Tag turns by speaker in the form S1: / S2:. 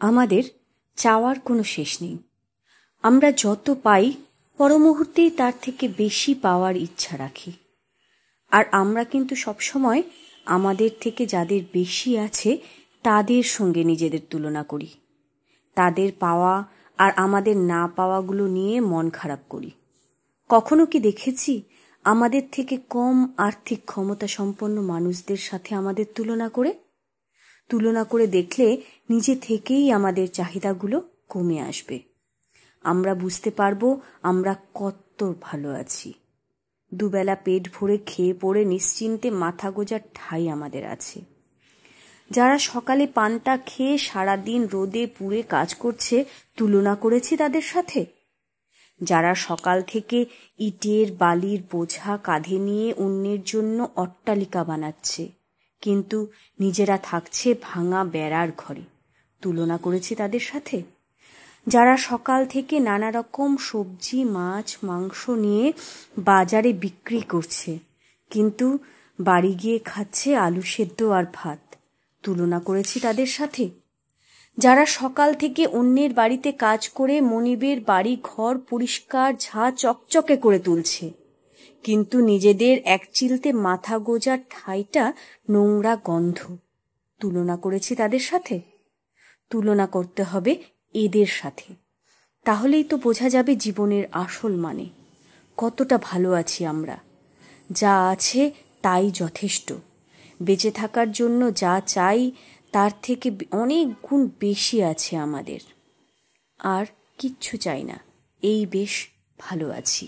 S1: আমাদের চাওয়ার কোনো শেষ নেই। আমরা যত পাই পরমুহূর্তেই তার থেকে বেশি পাওয়ার ইচ্ছা রাখি। আর আমরা কিন্তু সবসময় আমাদের থেকে যাদের বেশি আছে তাদের সঙ্গে নিজেদের তুলনা করি। তাদের পাওয়া আর আমাদের না পাওয়াগুলো নিয়ে মন খারাপ করি। কখনো কি দেখেছি আমাদের থেকে কম আর্থিক ক্ষমতা সম্পন্ন মানুষদের সাথে আমাদের তুলনা করে দেখলে নিজে থেকেই আমাদের চাহিদাগুলো কমে আসবে। আমরা বুঝতে পারবো আমরা কত ভালো আছি। দুবেলা পেট ভরে খেয়ে পড়ে নিশ্চিন্তে মাথা গোজার ঠাঁই আমাদের আছে। যারা সকালে পান্তা খেয়ে সারাদিন রোদে পুড়ে কাজ করছে, তুলনা করেছি তাদের সাথে? যারা সকাল থেকে ইটের বালির বোঝা কাঁধে নিয়ে অন্যের জন্য অট্টালিকা বানাচ্ছে, কিন্তু নিজেরা থাকছে ভাঙা বেড়ার ঘরে, তুলনা করেছি তাদের সাথে? যারা সকাল থেকে নানা রকম সবজি মাছ মাংস নিয়ে বাজারে বিক্রি করছে, কিন্তু বাড়ি গিয়ে খাচ্ছে আলু সেদ্ধ আর ভাত, তুলনা করেছি তাদের সাথে? যারা সকাল থেকে অন্যের বাড়িতে কাজ করে মনিবের বাড়ি ঘর পরিষ্কার ঝা চকচকে করে তুলছে, কিন্তু নিজেদের একচিলতে মাথা গোজার ঠাঁইটা নোংরা গন্ধ, তুলনা করেছি তাদের সাথে? তুলনা করতে হবে এদের সাথে। তাহলেই তো বোঝা যাবে জীবনের আসল মানে, কতটা ভালো আছি আমরা। যা আছে তাই যথেষ্ট। বেঁচে থাকার জন্য যা চাই তার থেকে অনেক গুণ বেশি আছে আমাদের। আর কিচ্ছু চাই না, এই বেশ ভালো আছি।